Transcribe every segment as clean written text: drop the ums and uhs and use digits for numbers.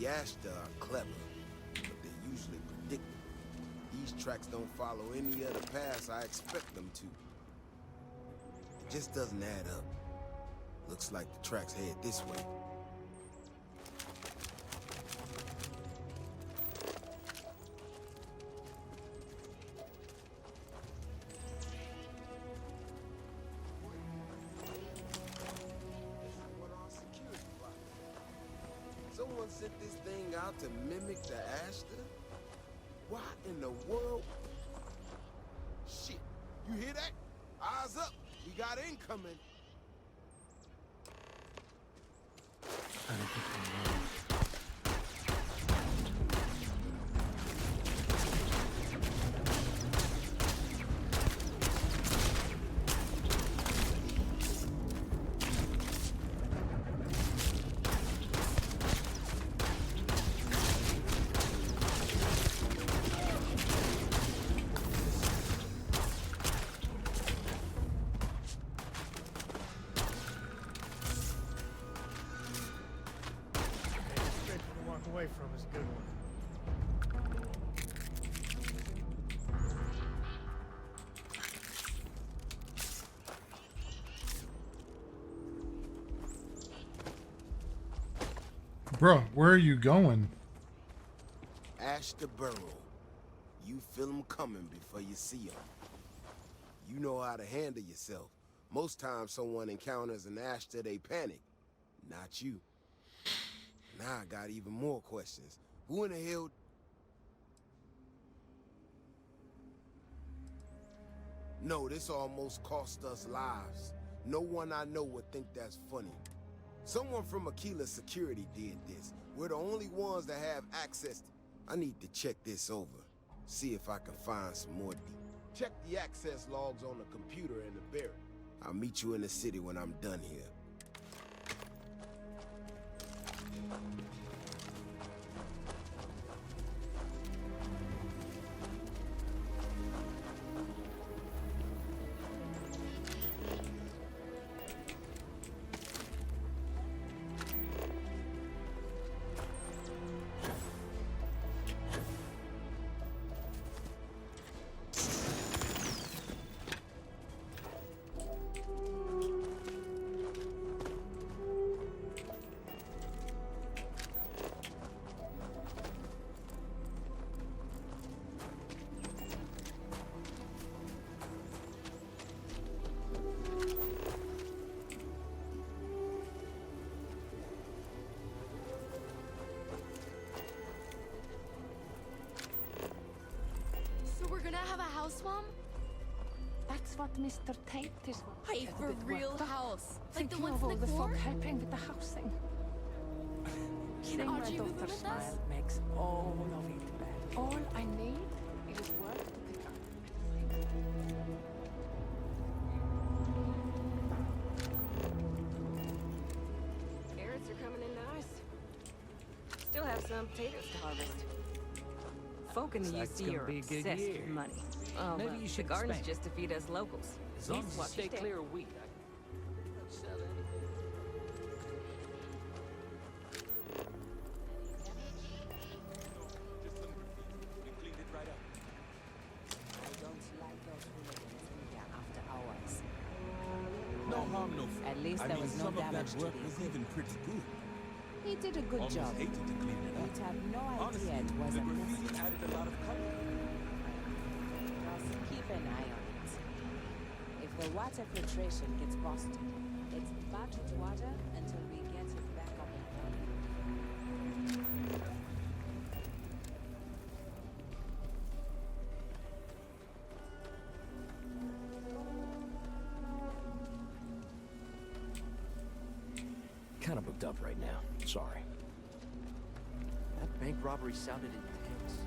The Ashta are clever, but they're usually predictable. These tracks don't follow any other paths I expect them to. It just doesn't add up. Looks like the tracks head this way. Someone sent this thing out to mimic the Ashta? Why in the world? Shit, you hear that? Eyes up, we got incoming. Away from is a good one. Bruh, where are you going? Ashta Burrow. You feel them coming before you see them. You know how to handle yourself. Most times someone encounters an Ashta, they panic. Not you. Now I got even more questions. Who in the hell... No, this almost cost us lives. No one I know would think that's funny. Someone from Aquila Security did this. We're the only ones that have access to... I need to check this over. See if I can find some more... Check the access logs on the computer in the barracks. I'll meet you in the city when I'm done here. Have a house, Mom? That's what Mr. Tate is. Hey, for real house. Like the Thinking ones of all in the the folk core? helping with the housing. Can Seeing my Archie move in daughter with smile us? makes all of it better. All I need is work to pick up. Carrots are coming in nice. Still have some potatoes to harvest. Folk in the UC are obsessed with money. Oh, Maybe well, you should the garden's expand. just to feed us locals. As long Please as you watch stay your step. clear of wheat. No harm, no foul. At least I there mean, was no some of damage that to work the was equipment. even pretty good. He did a good Almost job. hated to clean it up. You'd have no Honestly, idea it was the a mess. graffiti added a lot of color. Just keep an eye on it. If the water filtration gets busted, it's bottled water until we get it back up and running. Kind of booked up right now. Sorry. That bank robbery sounded intense.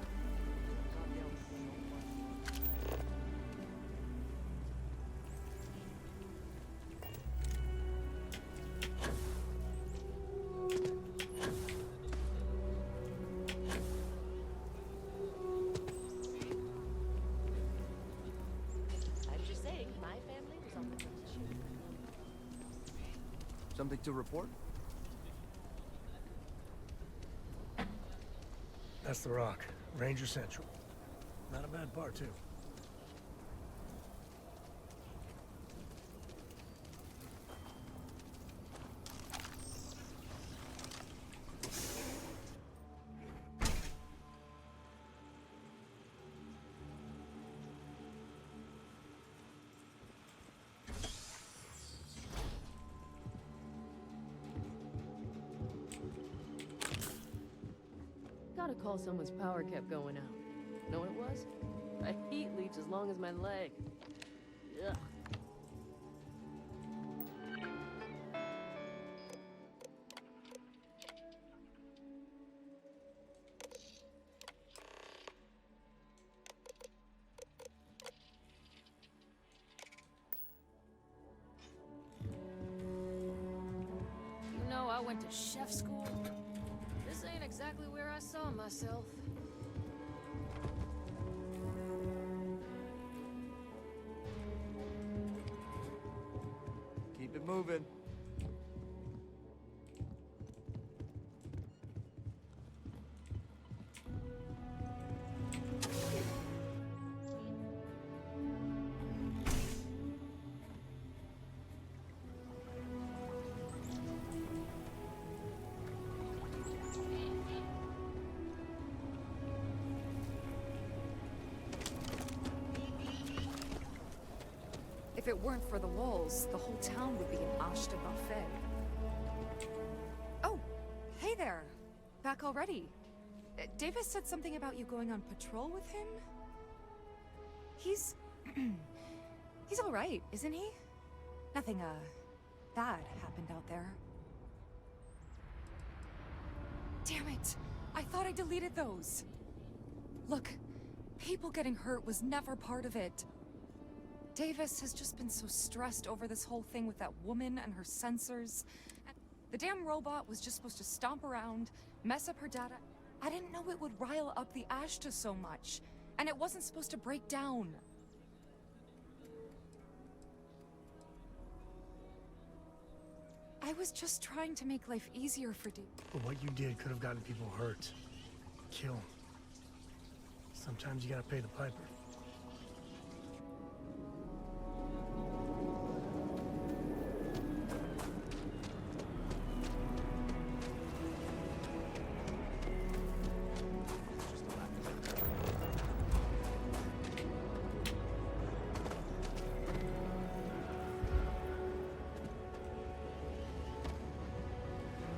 I'm just saying, my family was on the shoot. Something to report? That's the rock. Ranger Central. Not a bad part, too. Gotta call someone's power kept going out. Know what it was? A heat leech as long as my leg. Ugh. You know, I went to chef school. This ain't exactly where I saw myself. Keep it moving. If it weren't for the walls, the whole town would be an Ashta buffet. Oh, hey there. Back already. Davis said something about you going on patrol with him? He's... he's alright, isn't he? Nothing, bad happened out there. Damn it! I thought I deleted those! Look, people getting hurt was never part of it. Davis has just been so stressed over this whole thing with that woman and her sensors. And the damn robot was just supposed to stomp around, mess up her data. I didn't know it would rile up the Ashta so much. And it wasn't supposed to break down. I was just trying to make life easier for Davis. But what you did could have gotten people hurt. Killed. Sometimes you gotta pay the piper.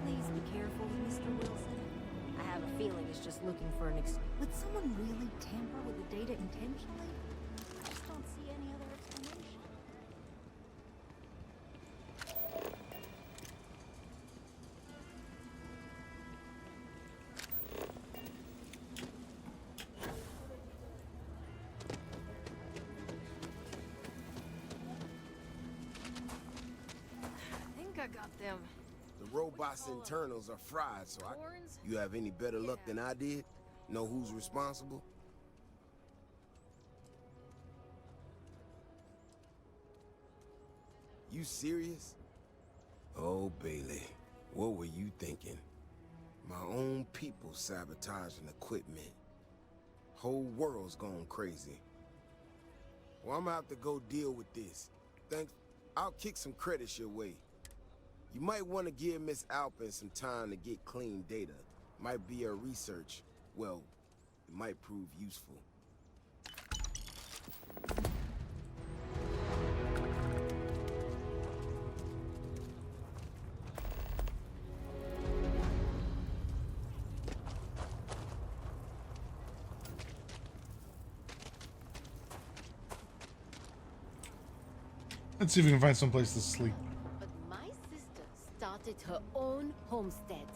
Please be careful with Mr. Wilson. I have a feeling he's just looking for an Would someone really tamper with the data intentionally? I just don't see any other explanation. I think I got them. The robot's internals are fried, so You have any better luck than I did? Know who's responsible? You serious? Oh, Bailey, what were you thinking? My own people sabotaging equipment. Whole world's gone crazy. Well, I'm gonna have to go deal with this. Thanks. I'll kick some credits your way. You might want to give Miss Alpin some time to get clean data. Might be her research. Well, it might prove useful. Let's see if we can find some place to sleep. But my sister started her own homestead.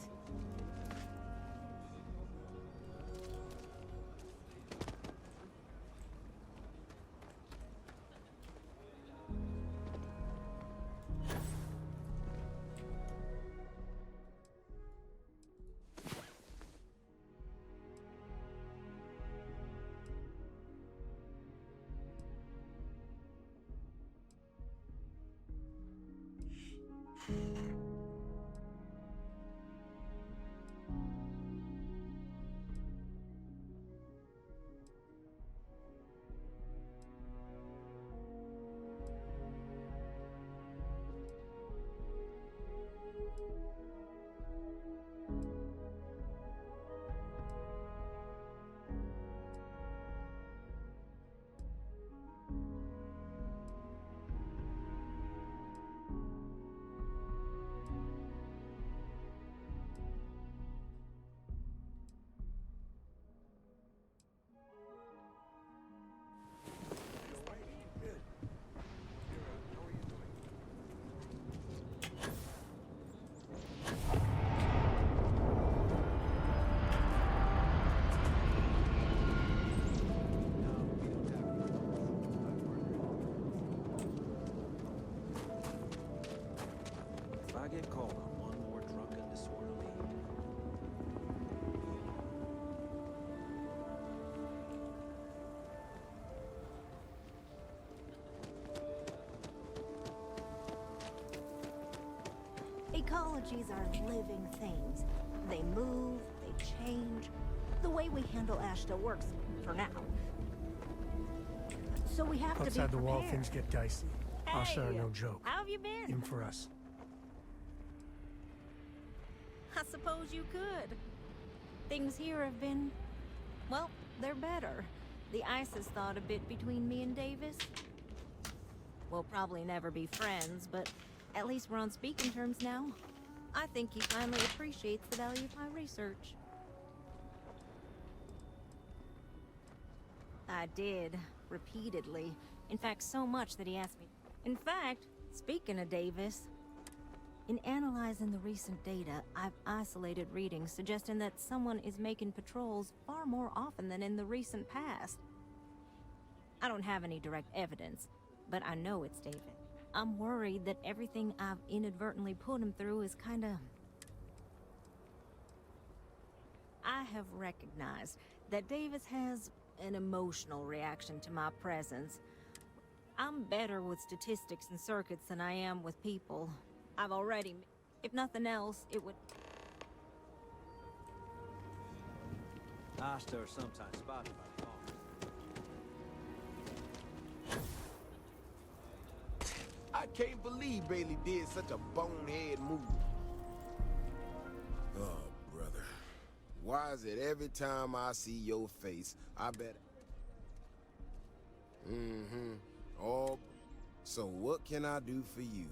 get called on one more drunken disorderly. Ecologies are living things. They move, they change. The way we handle Ashta works for now. So we have to be Outside the wall, prepared. things get dicey. Asha are Hey, no joke. how have you been? Even for us. I suppose you could. Things here have been, well, they're better. The ice has thawed a bit between me and Davis. We'll probably never be friends, but at least we're on speaking terms now. I think he finally appreciates the value of my research. I did, repeatedly. In fact, so much that he asked me. In fact, speaking of Davis, in analyzing the recent data, I've isolated readings suggesting that someone is making patrols far more often than in the recent past. I don't have any direct evidence, but I know it's David. I'm worried that everything I've inadvertently put him through is kinda... I have recognized that Davis has an emotional reaction to my presence. I'm better with statistics and circuits than I am with people. I've already... If nothing else, it would... Ashta are sometimes spotted by the law. I can't believe Bailey did such a bonehead move. Oh, brother. Why is it every time I see your face, I bet... Oh, so what can I do for you?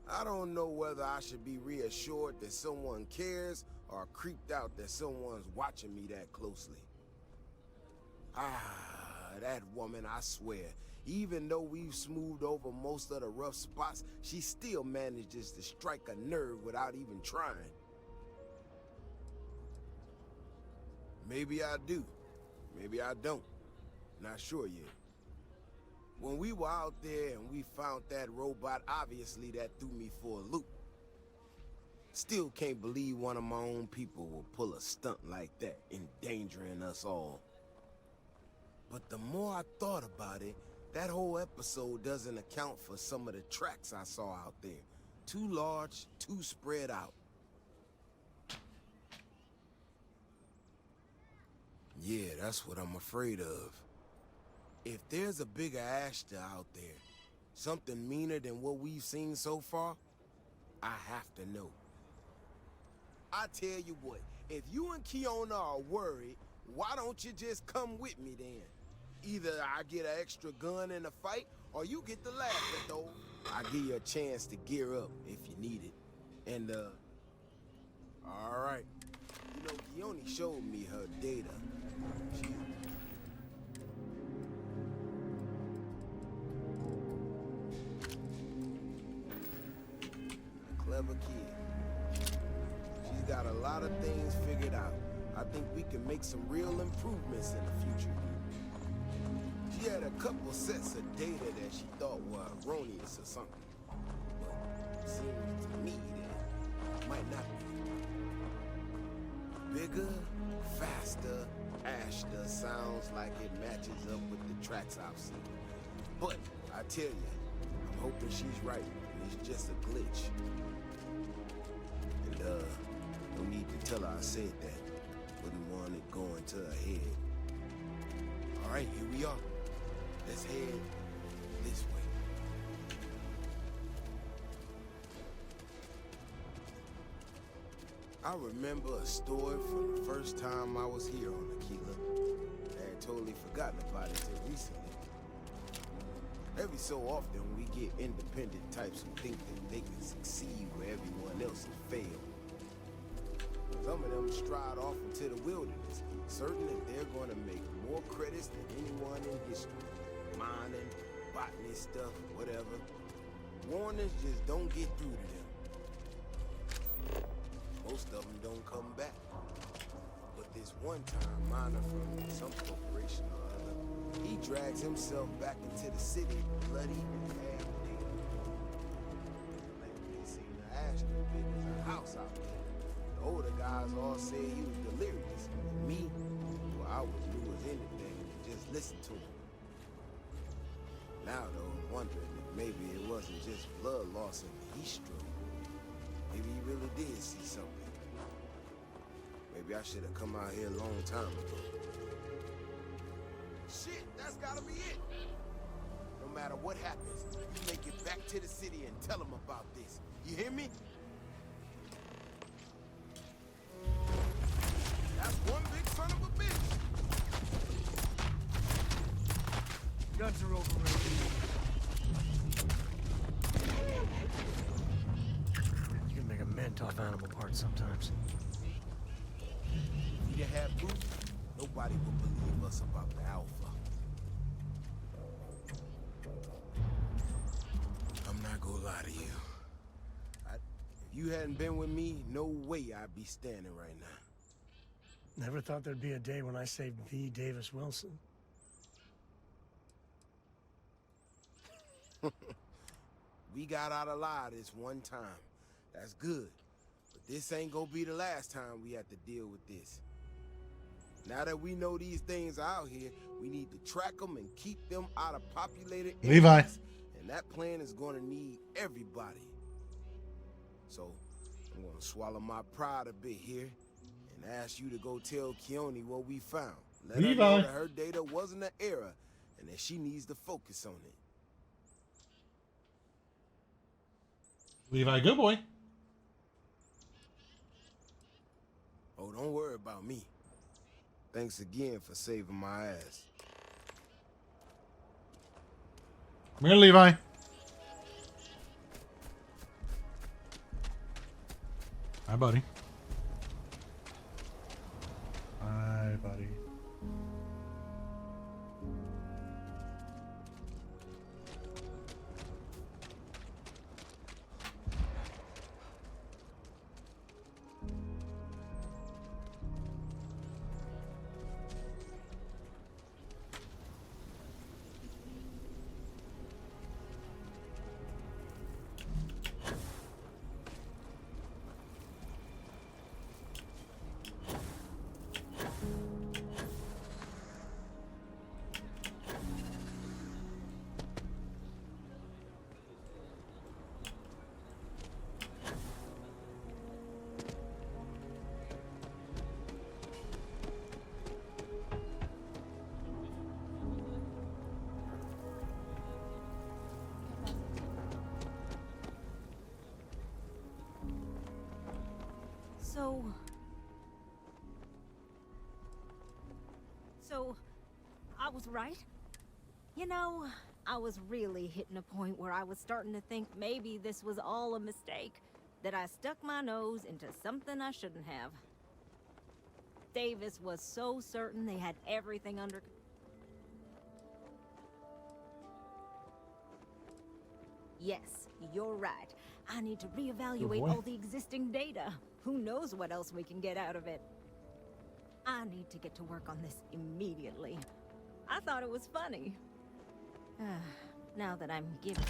I don't know whether I should be reassured that someone cares or creeped out that someone's watching me that closely. That woman, I swear, even though we've smoothed over most of the rough spots, she still manages to strike a nerve without even trying. Maybe I do. Maybe I don't. Not sure yet. When we were out there and we found that robot, obviously that threw me for a loop. Still can't believe one of my own people will pull a stunt like that, endangering us all. But the more I thought about it, that whole episode doesn't account for some of the tracks I saw out there. Too large, too spread out. Yeah, that's what I'm afraid of. If there's a bigger Ashta out there, something meaner than what we've seen so far, I have to know. I tell you what, if you and Kiona are worried, why don't you just come with me then? Either I get an extra gun in the fight, or you get the laugh at those. I give you a chance to gear up if you need it. And, all right. You know, Kioni showed me her data. She's a clever kid. She's got a lot of things figured out. I think we can make some real improvements in the future. She had a couple sets of data that she thought were erroneous or something. But it seems to me that it might not be. Bigger, faster, Ashta sounds like it matches up with the tracks I've seen. But I tell you, I'm hoping she's right, and it's just a glitch. And no need to tell her I said that. Wouldn't want it going to her head. All right, here we are. Let's head this way. I remember a story from the first time I was here on Aquila. I had totally forgotten about it till recently. Every so often, we get independent types who think that they can succeed where everyone else has failed. Some of them stride off into the wilderness, certain that they're going to make more credits than anyone in history. Mining, botany stuff, whatever. Warnings just don't get through to them. Most of them don't come back. But this one time, miner from some corporation or other, he drags himself back into the city bloody and half trash as big as a house out there. The older guys all said he was delirious. And me, well, I was new as anything to just listen to him. Now, though, I'm wondering if maybe it wasn't just blood loss and heat stroke. Maybe he really did see something. Maybe I should have come out here a long time ago. Shit, that's gotta be it. No matter what happens, you make it back to the city and tell them about this. You hear me? That's one big son of a bitch. Guns are overrated. You can make a mint off animal parts sometimes. If you had proof, nobody would believe us about the Alpha. I'm not gonna lie to you. If you hadn't been with me, no way I'd be standing right now. Never thought there'd be a day when I saved the Davis Wilson. We got out alive this one time. That's good. But this ain't gonna be the last time we have to deal with this. Now that we know these things are out here, we need to track them and keep them out of populated areas. Levi. And that plan is gonna need everybody. So, I'm gonna swallow my pride a bit here and ask you to go tell Keone what we found. Let her know that her data wasn't an error and that she needs to focus on it. Levi, good boy. Oh, don't worry about me. Thanks again for saving my ass. Come here, Levi. Hi, buddy. Hi, buddy. So, I was right. You know, I was really hitting a point where I was starting to think maybe this was all a mistake. That I stuck my nose into something I shouldn't have. Davis was so certain they had everything under... Yes, you're right. I need to reevaluate all the existing data. Who knows what else we can get out of it? I need to get to work on this immediately. I thought it was funny. Now that I'm given...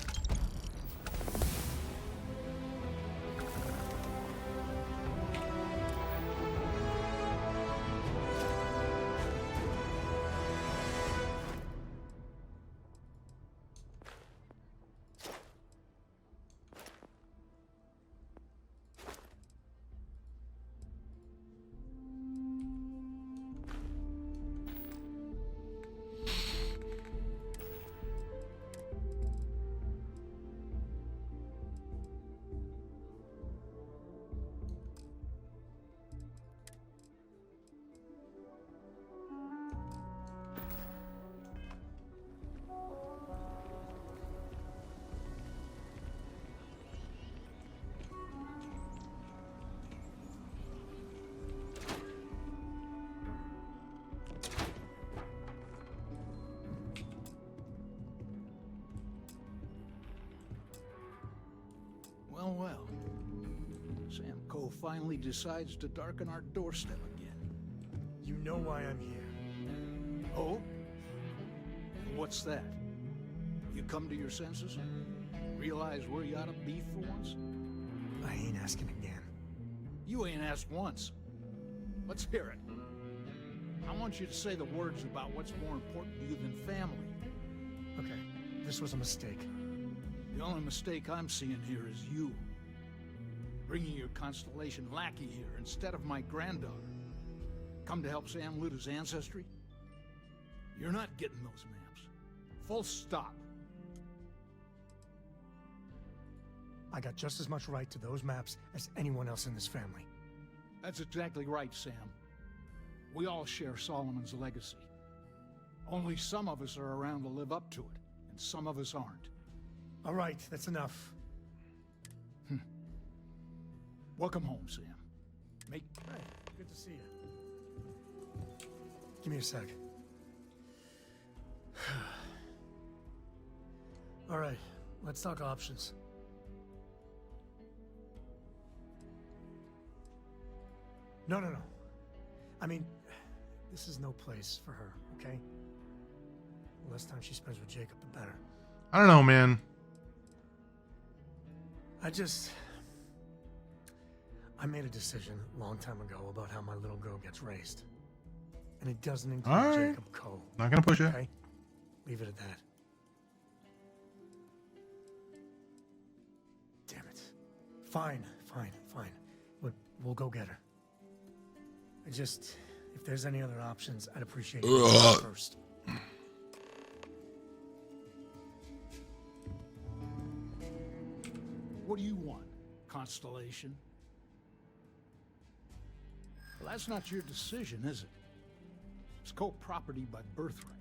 Well. Sam Coe finally decides to darken our doorstep again. You know why I'm here. Oh? What's that? You come to your senses? Realize where you ought to be for once? I ain't asking again. You ain't asked once. Let's hear it. I want you to say the words about what's more important to you than family. Okay, this was a mistake. The only mistake I'm seeing here is you. Bringing your Constellation lackey here instead of my granddaughter. Come to help Sam loot his ancestry? You're not getting those maps. Full stop. I got just as much right to those maps as anyone else in this family. That's exactly right, Sam. We all share Solomon's legacy. Only some of us are around to live up to it, and some of us aren't. All right, that's enough. Welcome home, Sam. Hey, good to see you. Give me a sec. All right, let's talk options. No. I mean, this is no place for her, okay? The less time she spends with Jacob, the better. I don't know, man. I made a decision a long time ago about how my little girl gets raised. And it doesn't include All right. Jacob Cole. Not gonna push it. Okay? Leave it at that. Damn it. Fine. We'll go get her. If there's any other options, I'd appreciate it first. What do you want, Constellation? Well, that's not your decision, is it? It's co-property by birthright.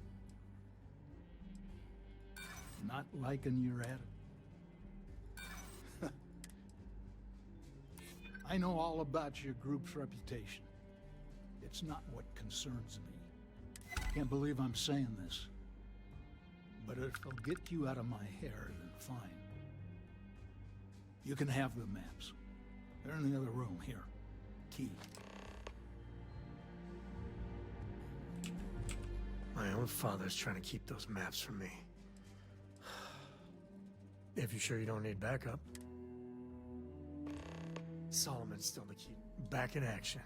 Not liking your attitude. I know all about your group's reputation. It's not what concerns me. Can't believe I'm saying this. But if it'll get you out of my hair, then fine. You can have the maps. They're in the other room, here. Key. My own father's trying to keep those maps from me. If you're sure you don't need backup. Solomon's still the key. Back in action.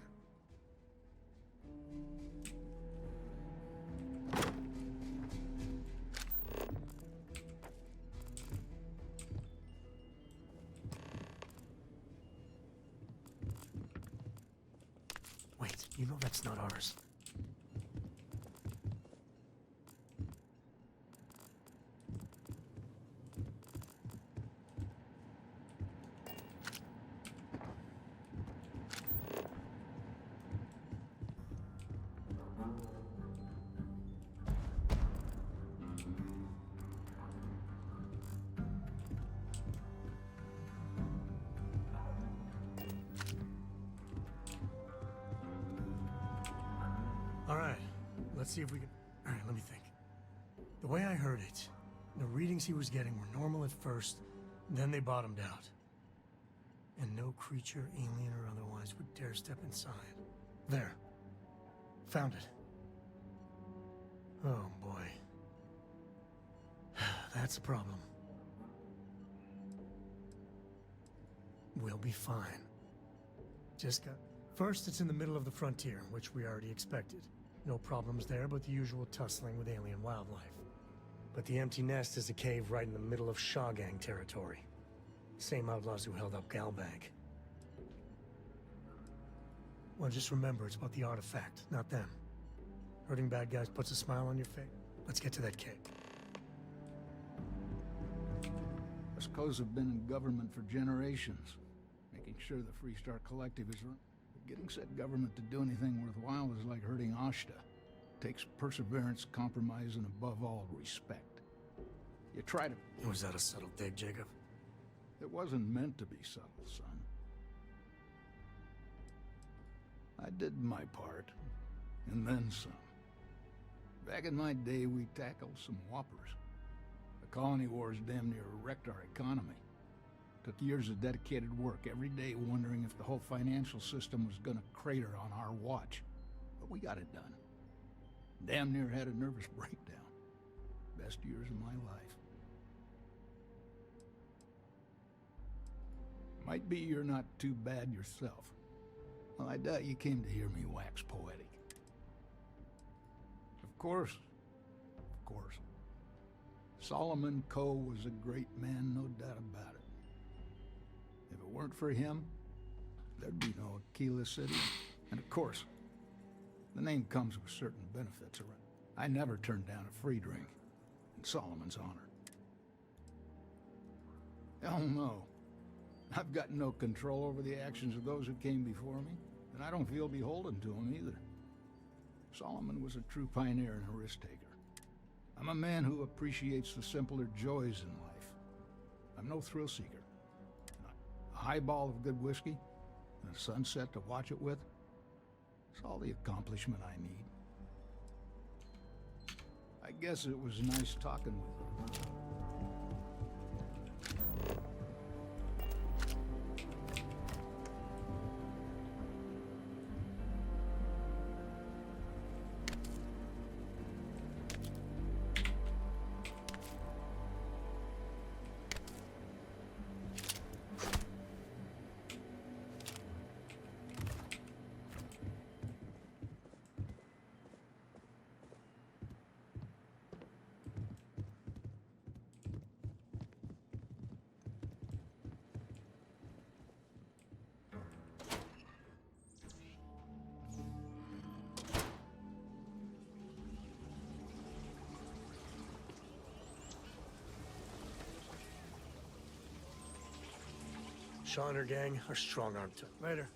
Wait, you know that's not ours. Let's see if we can... All right, let me think. The way I heard it, the readings he was getting were normal at first, then they bottomed out. And no creature, alien or otherwise, would dare step inside. There. Found it. Oh, boy. That's a problem. We'll be fine. Just got... First, it's in the middle of the frontier, which we already expected. No problems there, but the usual tussling with alien wildlife. But the empty nest is a cave right in the middle of Shawgang territory. Same outlaws who held up Galbank. Well, just remember, it's about the artifact, not them. Hurting bad guys puts a smile on your face. Let's get to that cave. Westcoasts have been in government for generations, making sure the Freestar Collective is run. Getting said government to do anything worthwhile is like hurting Ashta. Takes perseverance, compromise, and above all, respect. You try to... Was that a subtle dig, Jacob? It wasn't meant to be subtle, son. I did my part, and then some. Back in my day, we tackled some whoppers. The colony wars damn near wrecked our economy. Took years of dedicated work, every day wondering if the whole financial system was gonna crater on our watch. But we got it done. Damn near had a nervous breakdown. Best years of my life. Might be you're not too bad yourself. Well, I doubt you came to hear me wax poetic. Of course. Solomon Coe was a great man, no doubt about it. If it weren't for him, there'd be no Aquila City. And of course, the name comes with certain benefits. I never turned down a free drink in Solomon's honor. Hell no. I've got no control over the actions of those who came before me, and I don't feel beholden to them either. Solomon was a true pioneer and a risk-taker. I'm a man who appreciates the simpler joys in life. I'm no thrill-seeker. A highball of good whiskey and a sunset to watch it with, it's all the accomplishment I need. I guess it was nice talking with you. Shaw and her gang are strong-armed. Later.